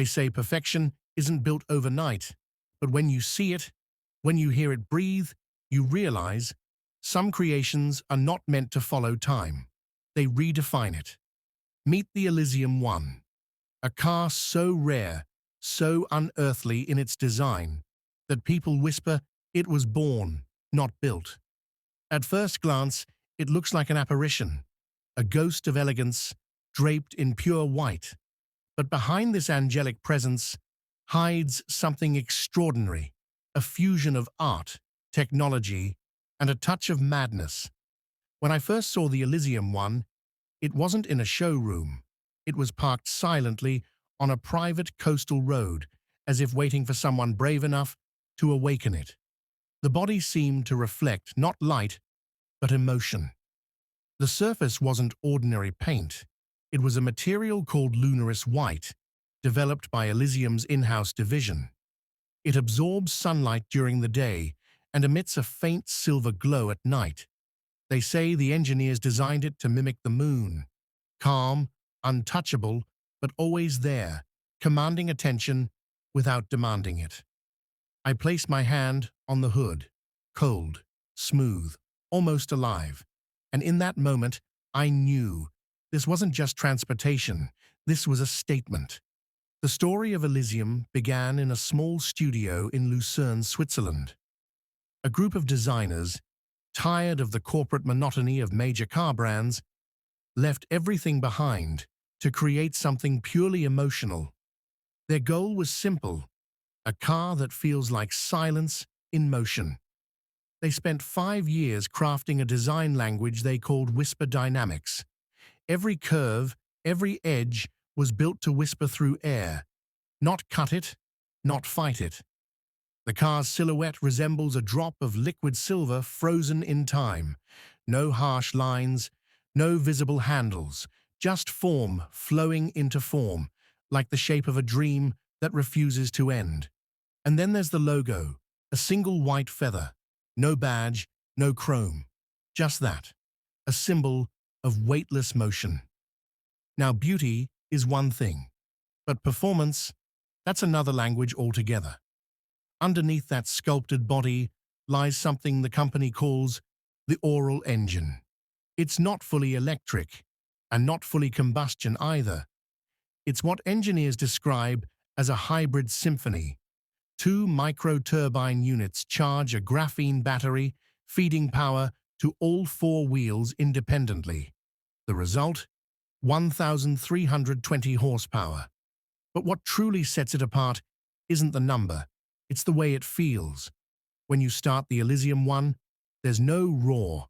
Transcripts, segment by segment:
They say perfection isn't built overnight, but when you see it, when you hear it breathe, you realize some creations are not meant to follow time. They redefine it. Meet the Elysium One, a car so rare, so unearthly in its design, that people whisper it was born, not built. At first glance, it looks like an apparition, a ghost of elegance draped in pure white. But behind this angelic presence hides something extraordinary, a fusion of art, technology, and a touch of madness. When I first saw the Elysium One, it wasn't in a showroom. It was parked silently on a private coastal road, as if waiting for someone brave enough to awaken it. The body seemed to reflect not light, but emotion. The surface wasn't ordinary paint. It was a material called Lunaris White, developed by Elysium's in-house division. It absorbs sunlight during the day and emits a faint silver glow at night. They say the engineers designed it to mimic the moon, calm, untouchable, but always there, commanding attention without demanding it. I placed my hand on the hood, cold, smooth, almost alive, and in that moment I knew this wasn't just transportation, this was a statement. The story of Elysium began in a small studio in Lucerne, Switzerland. A group of designers, tired of the corporate monotony of major car brands, left everything behind to create something purely emotional. Their goal was simple, a car that feels like silence in motion. They spent 5 years crafting a design language they called whisper dynamics. Every curve, every edge was built to whisper through air, not cut it, not fight it. The car's silhouette resembles a drop of liquid silver frozen in time. No harsh lines, no visible handles, just form flowing into form, like the shape of a dream that refuses to end. And then there's the logo, a single white feather. No badge, no chrome. Just that, a symbol of weightless motion. Now beauty is one thing, but performance, that's another language altogether. Underneath that sculpted body lies something the company calls the Aural Engine. It's not fully electric, and not fully combustion either. It's what engineers describe as a hybrid symphony. 2 micro-turbine units charge a graphene battery, feeding power to all 4 wheels independently. The result? 1,320 horsepower. But what truly sets it apart isn't the number, it's the way it feels. When you start the Elysium One, there's no roar,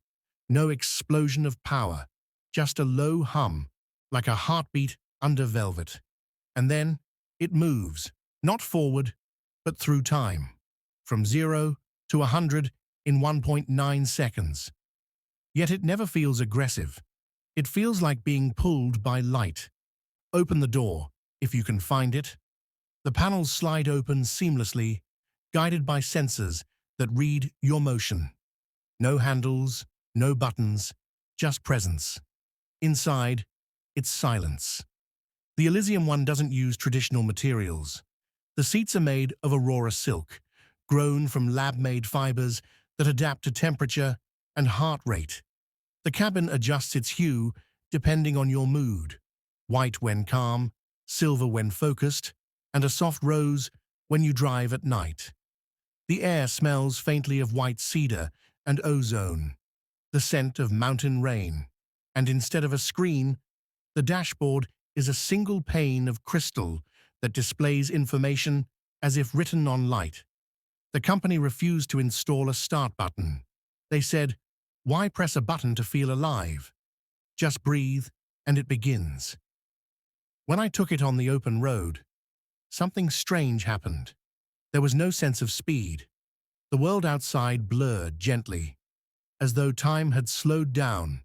no explosion of power, just a low hum, like a heartbeat under velvet. And then it moves, not forward, but through time, from 0 to 100 in 1.9 seconds. Yet it never feels aggressive. It feels like being pulled by light. Open the door, if you can find it. The panels slide open seamlessly, guided by sensors that read your motion. No handles, no buttons, just presence. Inside, it's silence. The Elysium One doesn't use traditional materials. The seats are made of Aurora silk, grown from lab-made fibers that adapt to temperature and heart rate. The cabin adjusts its hue depending on your mood, white when calm, silver when focused, and a soft rose when you drive at night. The air smells faintly of white cedar and ozone, the scent of mountain rain, and instead of a screen, the dashboard is a single pane of crystal that displays information as if written on light. The company refused to install a start button. They said, "Why press a button to feel alive? Just breathe, and it begins." When I took it on the open road, something strange happened. There was no sense of speed. The world outside blurred gently, as though time had slowed down,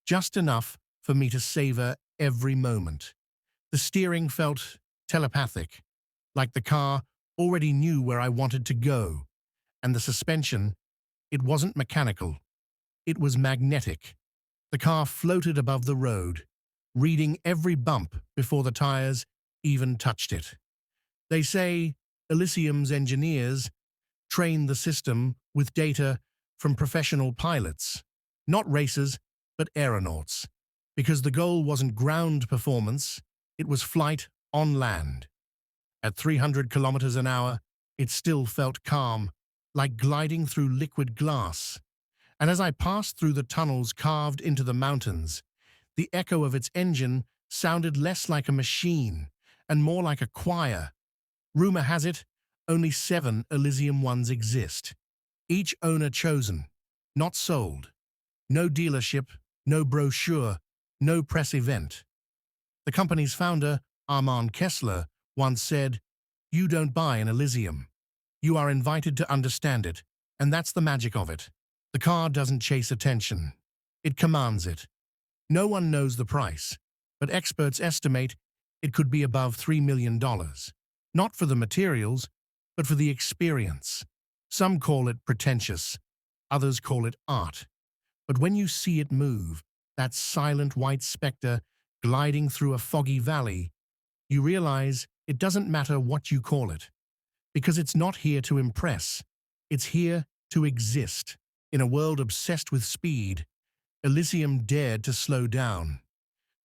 just enough for me to savor every moment. The steering felt telepathic, like the car already knew where I wanted to go, and the suspension, it wasn't mechanical, it was magnetic. The car floated above the road, reading every bump before the tires even touched it. They say Elysium's engineers train the system with data from professional pilots, not racers, but aeronauts, because the goal wasn't ground performance, it was flight on land. At 300 kilometers an hour, it still felt calm, like gliding through liquid glass. And as I passed through the tunnels carved into the mountains, the echo of its engine sounded less like a machine and more like a choir. Rumor has it, only 7 Elysium Ones exist, each owner chosen, not sold. No dealership, no brochure, no press event. The company's founder, Armand Kessler, once said, "You don't buy an Elysium. You are invited to understand it, and that's the magic of it." The car doesn't chase attention. It commands it. No one knows the price, but experts estimate it could be above $3 million. Not for the materials, but for the experience. Some call it pretentious, others call it art. But when you see it move, that silent white specter gliding through a foggy valley, you realize it doesn't matter what you call it, because it's not here to impress, it's here to exist. In a world obsessed with speed, Elysium dared to slow down,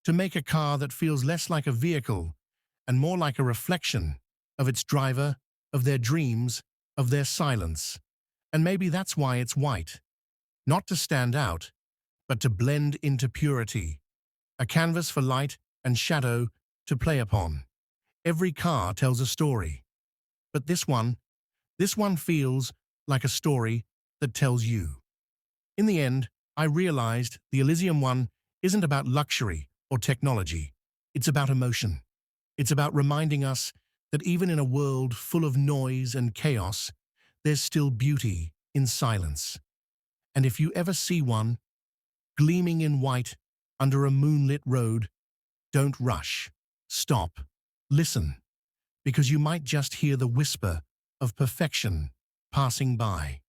to make a car that feels less like a vehicle and more like a reflection of its driver, of their dreams, of their silence. And maybe that's why it's white. Not to stand out, but to blend into purity. A canvas for light and shadow to play upon. Every car tells a story. But this one feels like a story that tells you. In the end, I realized the Elysium One isn't about luxury or technology. It's about emotion. It's about reminding us that even in a world full of noise and chaos, there's still beauty in silence. And if you ever see one, gleaming in white under a moonlit road, don't rush. Stop. Listen. Because you might just hear the whisper of perfection passing by.